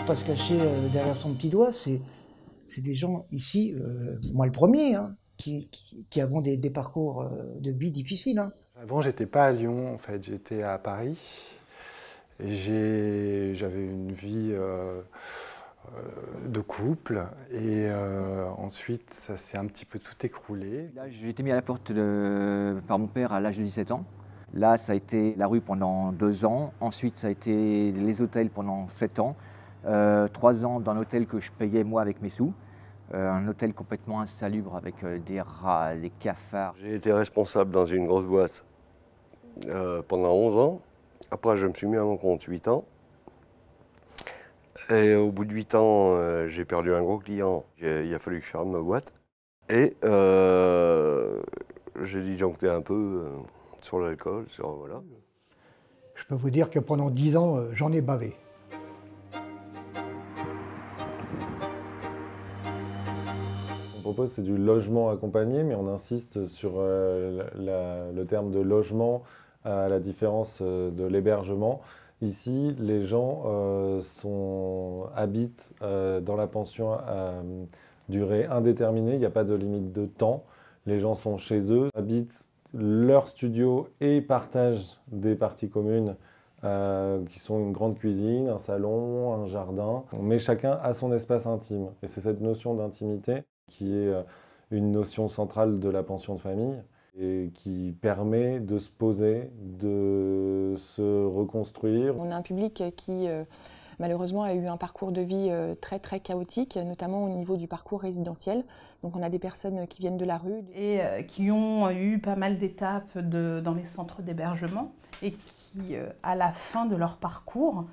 faut pas se cacher derrière son petit doigt, c'est des gens ici, moi le premier, hein, qui avons des parcours de vie difficiles. Hein. Avant, j'étais pas à Lyon, en fait, j'étais à Paris. J'avais une vie de couple et ensuite ça s'est un petit peu tout écroulé. Là, j'ai été mis à la porte par mon père à l'âge de 17 ans. Là, ça a été la rue pendant 2 ans. Ensuite, ça a été les hôtels pendant 7 ans. 3 ans dans un hôtel que je payais moi avec mes sous. Un hôtel complètement insalubre avec des rats, des cafards. J'ai été responsable dans une grosse boîte pendant 11 ans. Après, je me suis mis à mon compte 8 ans. Et au bout de 8 ans, j'ai perdu un gros client. Il a fallu que je ferme ma boîte. Et j'ai disjoncté un peu sur l'alcool, voilà. Je peux vous dire que pendant 10 ans, j'en ai bavé. On propose, c'est du logement accompagné, mais on insiste sur le terme de logement à la différence de l'hébergement. Ici, les gens habitent dans la pension à durée indéterminée, il n'y a pas de limite de temps. Les gens sont chez eux, habitent leur studio et partagent des parties communes qui sont une grande cuisine, un salon, un jardin. Mais chacun a son espace intime. Et c'est cette notion d'intimité qui est une notion centrale de la pension de famille et qui permet de se poser, de se reconstruire. On a un public qui malheureusement a eu un parcours de vie très très chaotique, notamment au niveau du parcours résidentiel. Donc on a des personnes qui viennent de la rue. Et qui ont eu pas mal d'étapes dans les centres d'hébergement et qui, à la fin de leur parcours,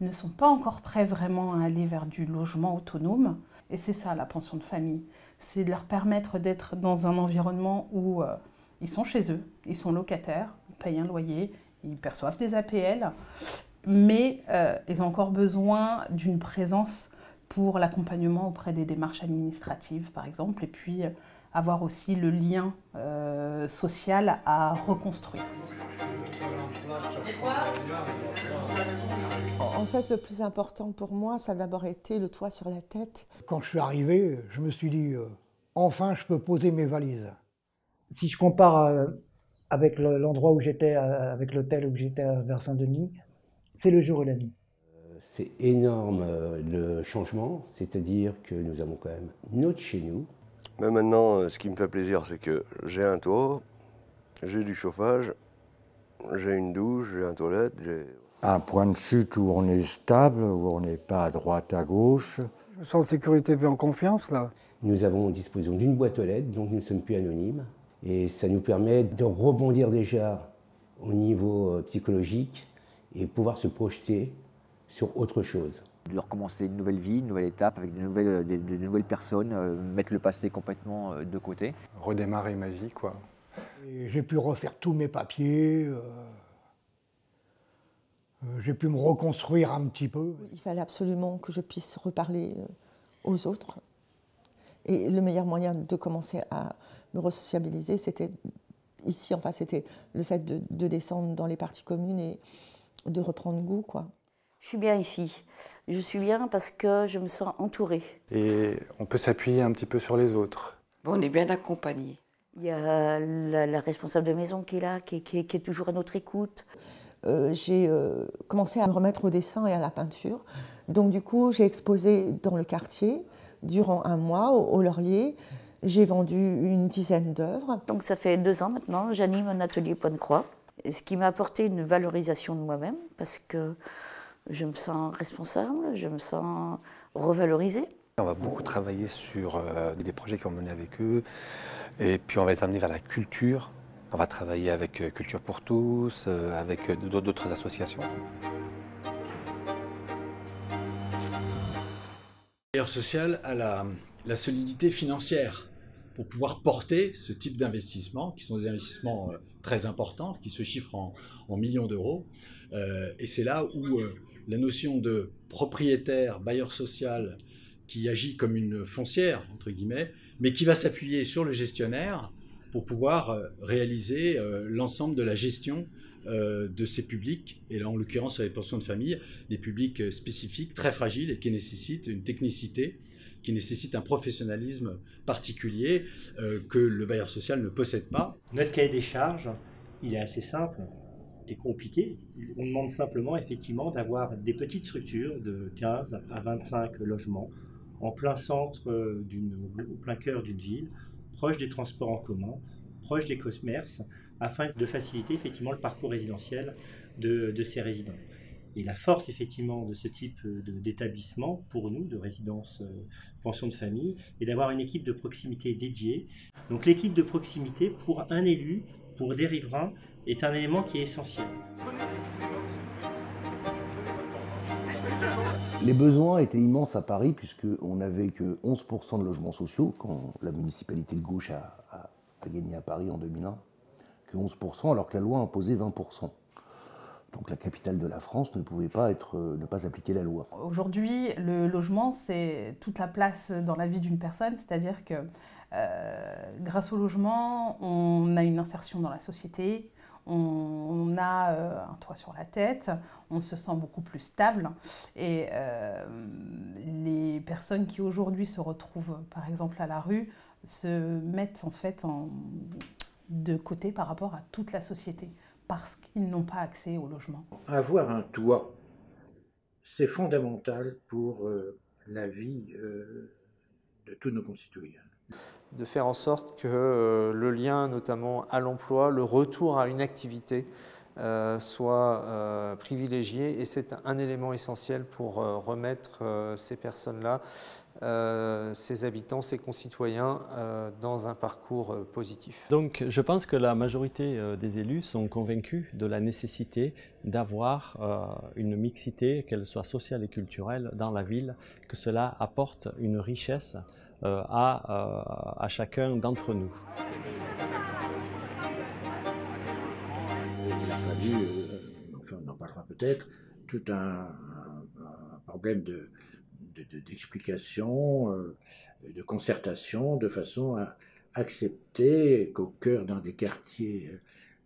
ne sont pas encore prêts vraiment à aller vers du logement autonome. Et c'est ça la pension de famille, c'est de leur permettre d'être dans un environnement où ils sont chez eux, ils sont locataires, ils payent un loyer, ils perçoivent des APL, mais ils ont encore besoin d'une présence pour l'accompagnement auprès des démarches administratives, par exemple, et puis avoir aussi le lien social à reconstruire. En fait, le plus important pour moi, ça a d'abord été le toit sur la tête. Quand je suis arrivé, je me suis dit, enfin, je peux poser mes valises. Si je compare avec l'endroit où j'étais, avec l'hôtel où j'étais vers Saint-Denis, c'est le jour et la nuit. C'est énorme le changement, c'est-à-dire que nous avons quand même notre chez nous. Mais maintenant, ce qui me fait plaisir, c'est que j'ai un toit, j'ai du chauffage, j'ai une douche, j'ai une toilette. Un point de chute où on est stable, où on n'est pas à droite, à gauche. Je me sens en sécurité et en confiance, là. Nous avons disposons d'une boîte aux lettres, donc nous ne sommes plus anonymes. Et ça nous permet de rebondir déjà au niveau psychologique et pouvoir se projeter sur autre chose. De recommencer une nouvelle vie, une nouvelle étape avec de nouvelles personnes, mettre le passé complètement de côté. Redémarrer ma vie, quoi. J'ai pu refaire tous mes papiers, j'ai pu me reconstruire un petit peu. Il fallait absolument que je puisse reparler aux autres. Et le meilleur moyen de commencer à me resociabiliser, c'était ici, enfin c'était le fait de descendre dans les parties communes et de reprendre goût, quoi. Je suis bien ici. Je suis bien parce que je me sens entourée. Et on peut s'appuyer un petit peu sur les autres. On est bien accompagnés. Il y a la responsable de maison qui est là, qui est toujours à notre écoute. J'ai commencé à me remettre au dessin et à la peinture. Donc du coup, j'ai exposé dans le quartier durant 1 mois au Laurier. J'ai vendu une dizaine d'œuvres. Donc ça fait 2 ans maintenant, j'anime un atelier Point de Croix. Ce qui m'a apporté une valorisation de moi-même parce que je me sens responsable, je me sens revalorisée. On va beaucoup travailler sur des projets qu'on menait avec eux et puis on va les amener vers la culture. On va travailler avec Culture pour tous, avec d'autres associations. Le bailleur social a la solidité financière pour pouvoir porter ce type d'investissements, qui sont des investissements très importants, qui se chiffrent en millions d'euros. Et c'est là où la notion de propriétaire, bailleur social, qui agit comme une foncière, entre guillemets, mais qui va s'appuyer sur le gestionnaire pour pouvoir réaliser l'ensemble de la gestion de ces publics, et là en l'occurrence sur les pensions de famille, des publics spécifiques, très fragiles et qui nécessitent une technicité, qui nécessitent un professionnalisme particulier que le bailleur social ne possède pas. Notre cahier des charges, il est assez simple et compliqué. On demande simplement effectivement d'avoir des petites structures de 15 à 25 logements en plein centre, au plein cœur d'une ville, proche des transports en commun, proche des commerces, afin de faciliter effectivement le parcours résidentiel de ces résidents. Et la force effectivement de ce type d'établissement, pour nous, de résidence pension de famille, est d'avoir une équipe de proximité dédiée. Donc l'équipe de proximité pour un élu, pour des riverains, est un élément qui est essentiel. Les besoins étaient immenses à Paris puisqu'on n'avait que 11% de logements sociaux quand la municipalité de gauche a gagné à Paris en 2001, que 11% alors que la loi imposait 20%. Donc la capitale de la France ne pouvait pas ne pas appliquer la loi. Aujourd'hui, le logement, c'est toute la place dans la vie d'une personne, c'est-à-dire que grâce au logement, on a une insertion dans la société, on a un toit sur la tête, on se sent beaucoup plus stable. Et les personnes qui aujourd'hui se retrouvent, par exemple, à la rue, se mettent en fait de côté par rapport à toute la société, parce qu'ils n'ont pas accès au logement. Avoir un toit, c'est fondamental pour la vie de tous nos concitoyens. De faire en sorte que le lien notamment à l'emploi, le retour à une activité soit privilégié, et c'est un élément essentiel pour remettre ces personnes-là, ces habitants, ces concitoyens dans un parcours positif. Donc je pense que la majorité des élus sont convaincus de la nécessité d'avoir une mixité, qu'elle soit sociale et culturelle, dans la ville, que cela apporte une richesse à chacun d'entre nous. Il a fallu, enfin on en parlera peut-être, tout un problème d'explication, de concertation, de façon à accepter qu'au cœur d'un des quartiers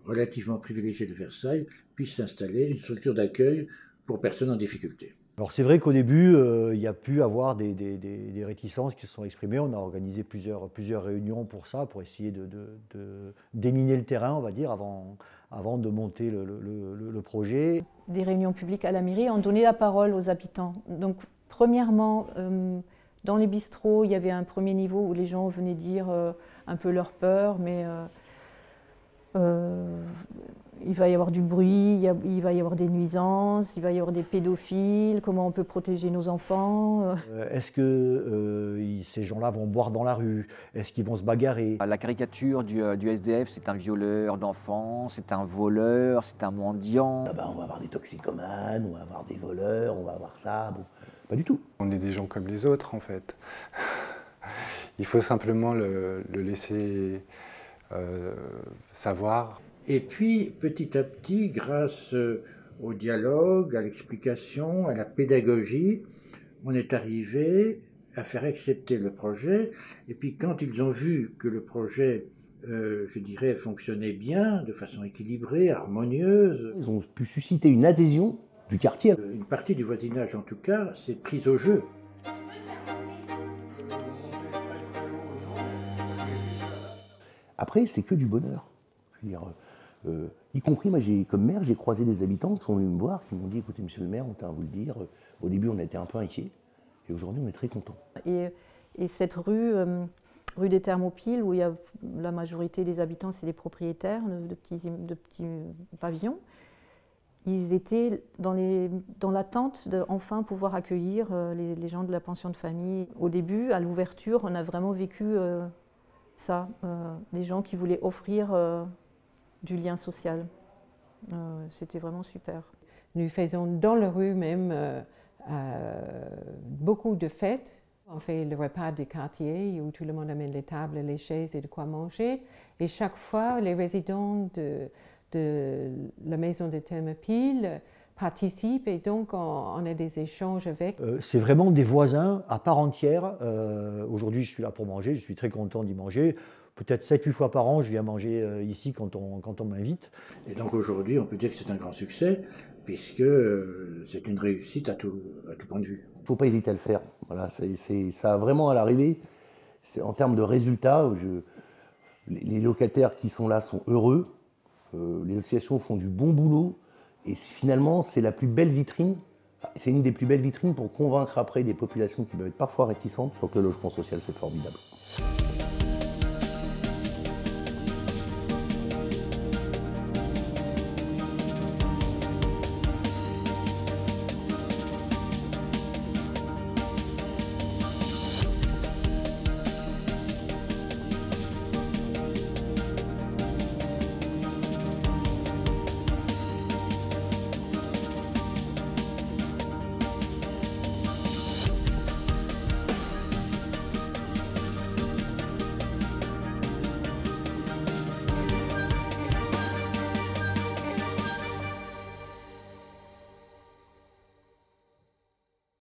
relativement privilégiés de Versailles puisse s'installer une structure d'accueil pour personnes en difficulté. Alors c'est vrai qu'au début, il y a pu avoir des réticences qui se sont exprimées. On a organisé plusieurs réunions pour ça, pour essayer de déminer le terrain, on va dire, avant de monter le projet. Des réunions publiques à la mairie ont donné la parole aux habitants. Donc premièrement, dans les bistrots, il y avait un premier niveau où les gens venaient dire un peu leur peur, mais il va y avoir du bruit, il va y avoir des nuisances, il va y avoir des pédophiles, comment on peut protéger nos enfants. Est-ce que ces gens-là vont boire dans la rue? Est-ce qu'ils vont se bagarrer? La caricature du SDF, c'est un violeur d'enfants, c'est un voleur, c'est un mendiant. Ah bah, on va avoir des toxicomanes, on va avoir des voleurs, on va avoir ça. Bon, pas du tout. On est des gens comme les autres, en fait. Il faut simplement le laisser savoir. Et puis, petit à petit, grâce au dialogue, à l'explication, à la pédagogie, on est arrivé à faire accepter le projet. Et puis, quand ils ont vu que le projet, je dirais, fonctionnait bien, de façon équilibrée, harmonieuse... Ils ont pu susciter une adhésion du quartier. Une partie du voisinage, en tout cas, s'est prise au jeu. Après, c'est que du bonheur. Je veux dire, y compris, moi, comme maire, j'ai croisé des habitants qui sont venus me voir, qui m'ont dit, écoutez, monsieur le maire, on tient à vous le dire, au début, on a été un peu inquiets, et aujourd'hui, on est très contents. Et cette rue des Thermopyles, où il y a la majorité des habitants, c'est des propriétaires de petits pavillons, ils étaient dans l'attente d'enfin pouvoir accueillir les gens de la pension de famille. Au début, à l'ouverture, on a vraiment vécu ça, des gens qui voulaient offrir du lien social. C'était vraiment super. Nous faisons dans la rue même beaucoup de fêtes. On fait le repas du quartier où tout le monde amène les tables, les chaises et de quoi manger. Et chaque fois, les résidents de la maison de Thermopyles participent et donc on a des échanges avec. C'est vraiment des voisins à part entière. Aujourd'hui, je suis là pour manger, je suis très content d'y manger. peut-être 7-8 fois par an, je viens manger ici quand on m'invite. Et donc aujourd'hui, on peut dire que c'est un grand succès, puisque c'est une réussite à tout point de vue. Il ne faut pas hésiter à le faire. Voilà, ça a vraiment à l'arrivée, en termes de résultats, les locataires qui sont là sont heureux, les associations font du bon boulot, et finalement, c'est la plus belle vitrine. C'est une des plus belles vitrines pour convaincre après des populations qui peuvent être parfois réticentes sur que le logement social, c'est formidable.